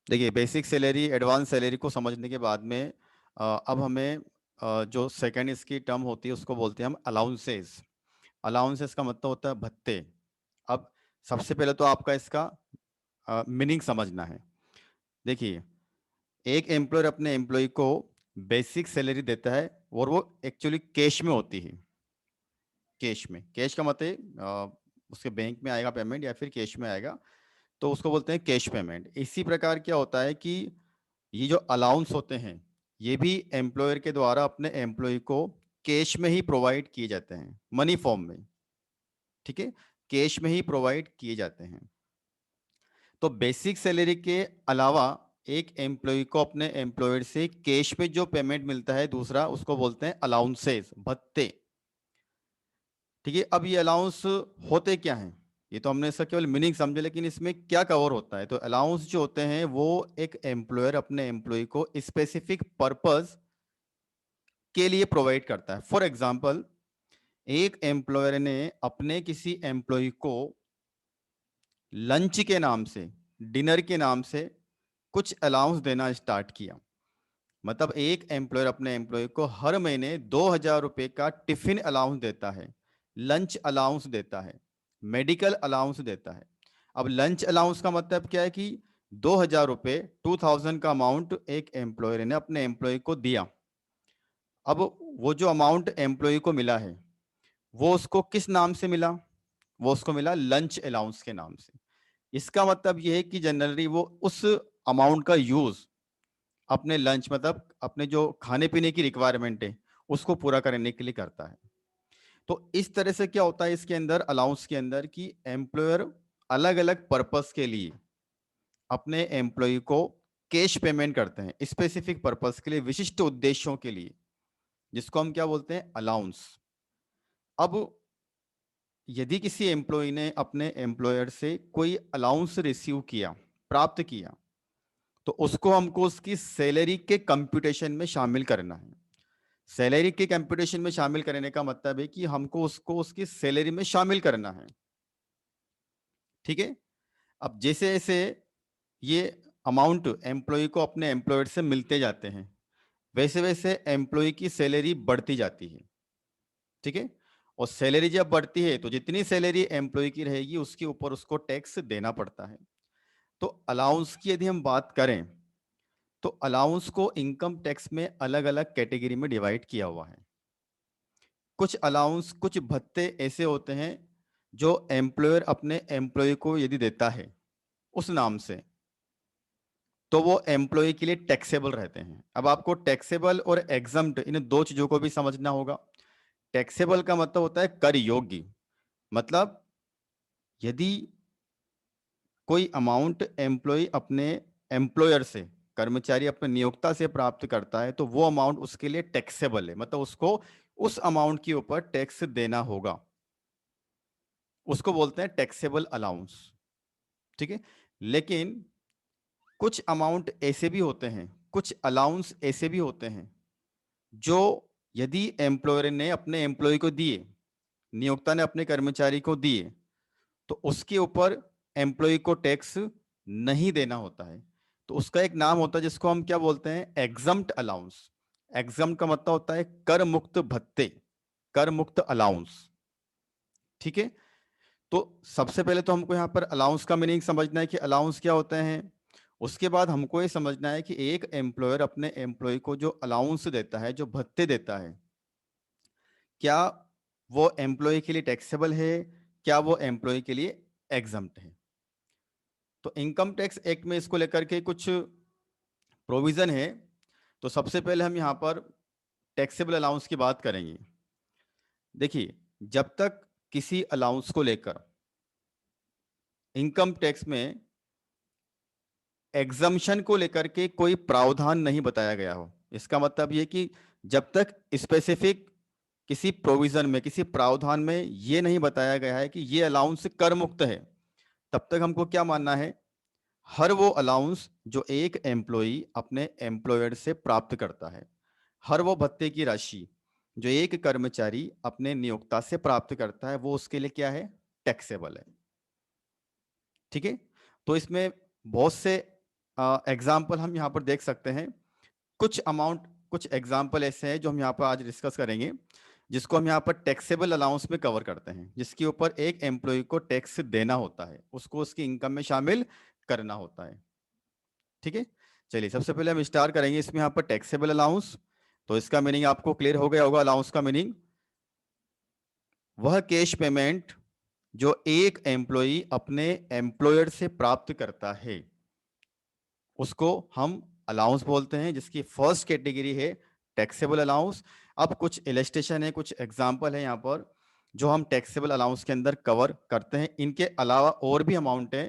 देखिए, basic salary advance salary को समझने के बाद में अब हमें जो सेकंड इसकी टर्म होती है उसको बोलते हैं हम अलाउंसेस। अलाउंसेस का मतलब होता है भत्ते। अब सबसे पहले तो आपका इसका मीनिंग समझना है। देखिए, एक एम्प्लॉयर अपने एम्प्लॉय को बेसिक सैलरी देता है और वो एक्चुअली कैश में होती है। कैश में, कैश का मतलब उसके बैंक में आएगा पेमेंट या फिर कैश में आएगा, तो उसको बोलते हैं कैश पेमेंट। इसी प्रकार क्या होता है कि ये जो अलाउंस होते हैं ये भी एम्प्लॉयर के द्वारा अपने एम्प्लॉय को कैश में ही प्रोवाइड किए जाते हैं, मनी फॉर्म में। ठीक है, कैश में ही प्रोवाइड किए जाते हैं। तो बेसिक सैलरी के अलावा एक एम्प्लॉय को अपने एम्प्लॉयर से कैश में जो पेमेंट मिलता है दूसरा, उसको बोलते हैं अलाउंसेस, भत्ते। ठीक है, अब ये अलाउंस होते क्या हैं? ये तो हमने इसका केवल मीनिंग समझे, लेकिन इसमें क्या कवर होता है? तो अलाउंस जो होते हैं वो एक एम्प्लॉयर अपने एम्प्लॉय को स्पेसिफिक पर्पस के लिए प्रोवाइड करता है। फॉर एग्जाम्पल, एक एम्प्लॉयर ने अपने किसी एम्प्लॉय को लंच के नाम से, डिनर के नाम से कुछ अलाउंस देना स्टार्ट किया। मतलब एक एम्प्लॉयर अपने एम्प्लॉय को हर महीने 2,000 रुपए का टिफिन अलाउंस देता है, लंच अलाउंस देता है, मेडिकल अलाउंस देता है। अब लंच अलाउंस का मतलब क्या है कि 2,000 रुपए, 2,000 का अमाउंट एक एम्प्लॉयर ने अपने एम्प्लॉय को दिया। अब वो जो अमाउंट एम्प्लॉय को मिला है वो उसको किस नाम से मिला? वो उसको मिला लंच अलाउंस के नाम से। इसका मतलब ये है कि जनरली वो उस अमाउंट का यूज अपने लंच, मतलब अपने जो खाने पीने की रिक्वायरमेंट है उसको पूरा करने के लिए करता है। तो इस तरह से क्या होता है इसके अंदर, अलाउंस के अंदर, कि एम्प्लॉयर अलग अलग पर्पस के लिए अपने एम्प्लॉय को कैश पेमेंट करते हैं, स्पेसिफिक पर्पस के लिए, विशिष्ट उद्देश्यों के लिए, जिसको हम क्या बोलते हैं? अलाउंस। अब यदि किसी एम्प्लॉय ने अपने एम्प्लॉयर से कोई अलाउंस रिसीव किया, प्राप्त किया, तो उसको हमको उसकी सैलरी के कंप्यूटेशन में शामिल करना है। सैलरी के कंप्यूटेशन में शामिल करने का मतलब है कि हमको उसको उसकी सैलरी में शामिल करना है। ठीक है, अब जैसे जैसे ये अमाउंट एम्प्लॉय को अपने एम्प्लॉयर से मिलते जाते हैं वैसे वैसे एम्प्लॉय की सैलरी बढ़ती जाती है। ठीक है, और सैलरी जब बढ़ती है तो जितनी सैलरी एम्प्लॉय की रहेगी उसके ऊपर उसको टैक्स देना पड़ता है। तो अलाउंस की यदि हम बात करें तो अलाउंस को इनकम टैक्स में अलग अलग कैटेगरी में डिवाइड किया हुआ है। कुछ अलाउंस, कुछ भत्ते ऐसे होते हैं जो एम्प्लॉयर अपने एम्प्लॉय को यदि देता है उस नाम से, तो वो एम्प्लॉय के लिए टैक्सेबल रहते हैं। अब आपको टैक्सेबल और एग्जम्प्ट, इन दो चीजों को भी समझना होगा। टैक्सेबल का मतलब होता है कर योग्य। मतलब यदि कोई अमाउंट एम्प्लॉय अपने एम्प्लॉयर से, कर्मचारी अपने नियोक्ता से प्राप्त करता है, तो वो अमाउंट उसके लिए टैक्सेबल है, मतलब उसको उस अमाउंट के ऊपर टैक्स देना होगा। उसको बोलते हैं टैक्सेबल अलाउंस। ठीक है, लेकिन कुछ अमाउंट ऐसे भी होते हैं, कुछ अलाउंस ऐसे भी होते हैं जो यदि एम्प्लॉयर ने अपने एम्प्लॉय को दिए, नियोक्ता ने अपने कर्मचारी को दिए, तो उसके ऊपर एम्प्लॉय को टैक्स नहीं देना होता है। तो उसका एक नाम होता है जिसको हम क्या बोलते हैं? Exempt allowance. एग्जम्प्ट का मतलब होता है कर मुक्त भत्ते, कर मुक्त अलाउंस। ठीक है, तो सबसे पहले तो हमको यहाँ पर अलाउंस का मीनिंग समझना है कि अलाउंस क्या होते हैं। उसके बाद हमको ये समझना है कि एक एम्प्लॉयर अपने एम्प्लॉय को जो अलाउंस देता है, जो भत्ते देता है, क्या वो एम्प्लॉय के लिए टैक्सेबल है, क्या वो एम्प्लॉय के लिए एग्जम्प्ट है। तो इनकम टैक्स एक्ट में इसको लेकर के कुछ प्रोविजन है। तो सबसे पहले हम यहाँ पर टैक्सेबल अलाउंस की बात करेंगे। देखिए, जब तक किसी अलाउंस को लेकर इनकम टैक्स में एग्जम्पशन को लेकर के कोई प्रावधान नहीं बताया गया हो, इसका मतलब ये कि जब तक स्पेसिफिक किसी प्रोविजन में, किसी प्रावधान में ये नहीं बताया गया है कि ये अलाउंस कर मुक्त है, तब तक हमको क्या मानना है? हर वो अलाउंस जो एक एम्प्लॉई अपने एम्प्लॉयर से प्राप्त करता है, हर वो भत्ते की राशि जो एक कर्मचारी अपने नियोक्ता से प्राप्त करता है, वो उसके लिए क्या है? टैक्सेबल है। ठीक है, तो इसमें बहुत से एग्जाम्पल हम यहाँ पर देख सकते हैं, कुछ अमाउंट, कुछ एग्जाम्पल ऐसे हैं जो हम यहाँ पर आज डिस्कस करेंगे, जिसको हम यहाँ पर टैक्सेबल अलाउंस में कवर करते हैं, जिसके ऊपर एक एम्प्लॉय को टैक्स देना होता है, उसको उसकी इनकम में शामिल करना होता है। ठीक है, चलिए सबसे पहले हम स्टार्ट करेंगे इसमें यहाँ पर टैक्सेबल अलाउंस। तो इसका मीनिंग आपको क्लियर हो गया होगा। अलाउंस का मीनिंग वह कैश पेमेंट जो एक एम्प्लॉय अपने एम्प्लॉयर से प्राप्त करता है, उसको हम अलाउंस बोलते हैं, जिसकी फर्स्ट कैटेगरी है टैक्सेबल अलाउंस। अब कुछ इलस्ट्रेशन है, कुछ एग्जांपल है यहाँ पर जो हम टैक्सेबल अलाउंस के अंदर कवर करते हैं। इनके अलावा और भी अमाउंट है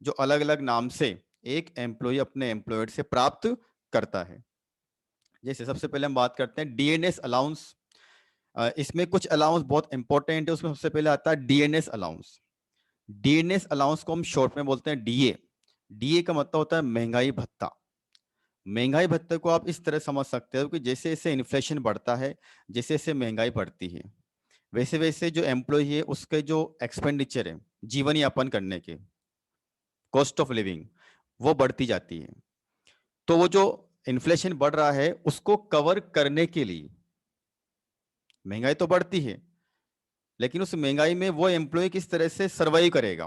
जो अलग अलग नाम से एक एम्प्लॉय अपने एम्प्लॉयर से प्राप्त करता है। जैसे सबसे पहले हम बात करते हैं डीएनएस अलाउंस। इसमें कुछ अलाउंस बहुत इंपॉर्टेंट है, उसमें सबसे पहले आता है डीएनएस अलाउंस। डीएनएस अलाउंस को हम शॉर्ट में बोलते हैं डीए। डीए का मतलब होता है महंगाई भत्ता। महंगाई भत्ते को आप इस तरह समझ सकते हो कि जैसे जैसे इन्फ्लेशन बढ़ता है, जैसे जैसे महंगाई बढ़ती है, वैसे वैसे जो एम्प्लॉय है उसके जो एक्सपेंडिचर है जीवन यापन करने के, कॉस्ट ऑफ लिविंग, वो बढ़ती जाती है। तो वो जो इन्फ्लेशन बढ़ रहा है उसको कवर करने के लिए, महंगाई तो बढ़ती है लेकिन उस महंगाई में वो एम्प्लॉय किस तरह से सर्वाइव करेगा,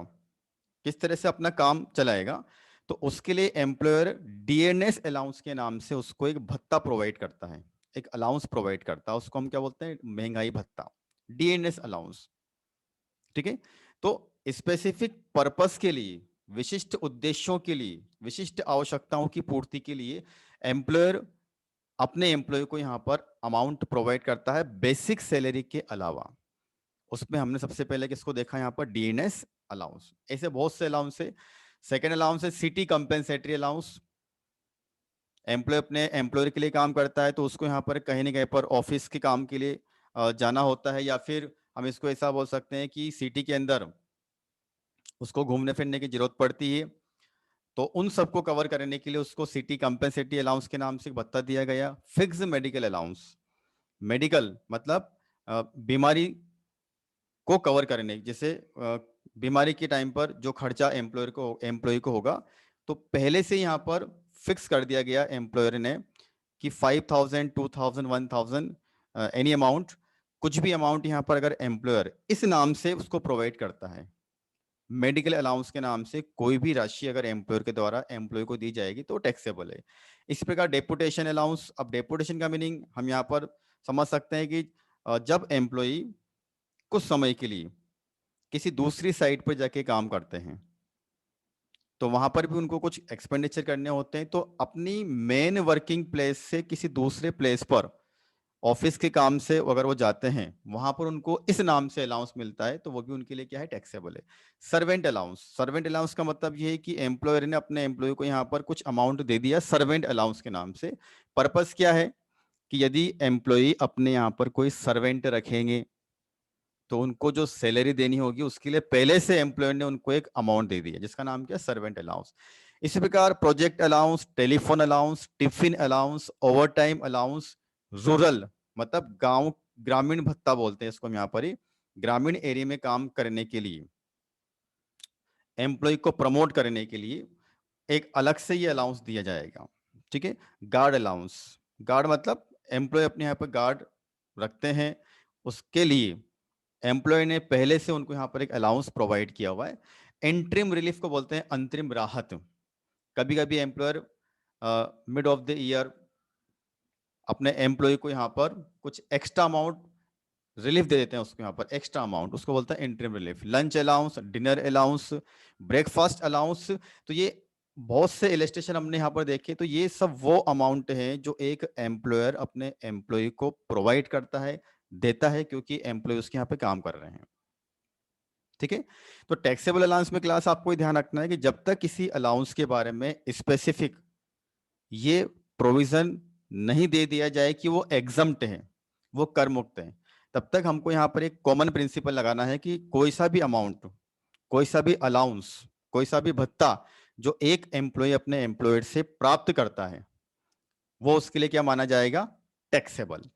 किस तरह से अपना काम चलाएगा, तो उसके लिए एम्प्लॉयर डीएनएस अलाउंस के नाम से उसको एक भत्ता प्रोवाइड करता है, एक अलाउंस प्रोवाइड करता है। उसको हम क्या बोलते हैं, महंगाई भत्ता, डीएनएस अलाउंस। ठीक है, तो स्पेसिफिक पर्पस के लिए, विशिष्ट उद्देश्यों के लिए, विशिष्ट आवश्यकताओं की पूर्ति के लिए एम्प्लॉयर अपने एम्प्लॉय को यहाँ पर अमाउंट प्रोवाइड करता है बेसिक सैलरी के अलावा। उसमें हमने सबसे पहले किसको देखा यहाँ पर, डीएनएस अलाउंस। ऐसे बहुत से अलाउंस है। सेकेंड अलाउंस है सिटी कंपेंसेटरी अलाउंस। एम्प्लॉय अपने एम्प्लॉयर के लिए काम करता है तो उसको यहाँ पर कहीं ना कहीं पर ऑफिस के काम के लिए जाना होता है, या फिर हम इसको ऐसा बोल सकते हैं कि सिटी के अंदर उसको घूमने फिरने की जरूरत पड़ती है। तो उन सबको कवर करने के लिए उसको सिटी कंपेंसेटरी अलाउंस के नाम से भत्ता दिया गया। फिक्स मेडिकल अलाउंस, मेडिकल मतलब बीमारी को कवर करने, जैसे बीमारी के टाइम पर जो खर्चा एम्प्लॉय को होगा, तो पहले से यहाँ पर फिक्स कर दिया गया एम्प्लॉयर ने कि 5,000, 2,000, 1,000, एनी अमाउंट, कुछ भी अमाउंट यहाँ पर अगर एम्प्लॉयर इस नाम से उसको प्रोवाइड करता है, मेडिकल अलाउंस के नाम से कोई भी राशि अगर एम्प्लॉयर के द्वारा एम्प्लॉय को दी जाएगी तो टैक्सेबल है। इस प्रकार डेपुटेशन अलाउंस। अब डेपुटेशन का मीनिंग हम यहाँ पर समझ सकते हैं कि जब एम्प्लॉय कुछ समय के लिए किसी दूसरी साइट पर जाके काम करते हैं तो वहां पर भी उनको कुछ एक्सपेंडिचर करने होते हैं, तो अपनी मेन वर्किंग प्लेस से किसी दूसरे प्लेस पर ऑफिस के काम से अगर वो जाते हैं, वहां पर उनको इस नाम से अलाउंस मिलता है तो वो भी उनके लिए क्या है, टैक्सेबल है। Servant allowance. सर्वेंट अलाउंस का मतलब ये है कि एम्प्लॉयर ने अपने एम्प्लॉय को यहाँ पर कुछ अमाउंट दे दिया सर्वेंट अलाउंस के नाम से। पर्पस क्या है कि यदि एम्प्लॉय अपने यहाँ पर कोई सर्वेंट रखेंगे तो उनको जो सैलरी देनी होगी उसके लिए पहले से एम्प्लॉयर ने उनको एक अमाउंट दे दिया, जिसका नाम क्या है, सर्वेंट अलाउंस। इसी प्रकार project allowance, telephone allowance, tiffin allowance, over time allowance, rural मतलब गांव, ग्रामीण भत्ता बोलते हैं इसको हम यहाँ पर ही, ग्रामीण एरिया में काम करने के लिए एम्प्लॉय को प्रमोट करने के लिए एक अलग से ये अलाउंस दिया जाएगा। ठीक है, गार्ड अलाउंस। गार्ड मतलब एम्प्लॉय अपने यहाँ पर गार्ड रखते हैं, उसके लिए एम्प्लॉय ने पहले से उनको यहाँ पर एक अलाउंस प्रोवाइड किया हुआ है। इंटरिम रिलीफ को बोलते हैं अंतरिम राहत। कभी कभी employer mid of the year अपने एम्प्लॉय को यहाँ पर कुछ एक्स्ट्रा अमाउंट रिलीफ दे देते हैं, उसको यहाँ पर एक्स्ट्रा अमाउंट, उसको बोलते हैं interim relief. Lunch allowance, dinner allowance, breakfast allowance. तो ये बहुत से इलस्ट्रेशन हमने यहाँ पर देखे, तो ये सब वो अमाउंट हैं जो एक एम्प्लॉयर अपने एम्प्लॉय को प्रोवाइड करता है, देता है, क्योंकि एम्प्लॉय उसके यहाँ पे काम कर रहे हैं। ठीक है, तो टैक्सेबल अलाउंस में क्लास आपको ध्यान रखना है कि जब तक किसी अलाउंस के बारे में स्पेसिफिक ये प्रोविजन नहीं दे दिया जाए कि वो एग्जम्प्ट है, वो कर मुक्त है, तब तक हमको यहाँ पर एक कॉमन प्रिंसिपल लगाना है कि कोई सा भी अमाउंट, कोई सा भी अलाउंस, कोई सा भी भत्ता जो एक एम्प्लॉय अपने एम्प्लॉयर से प्राप्त करता है, वो उसके लिए क्या माना जाएगा, टैक्सेबल।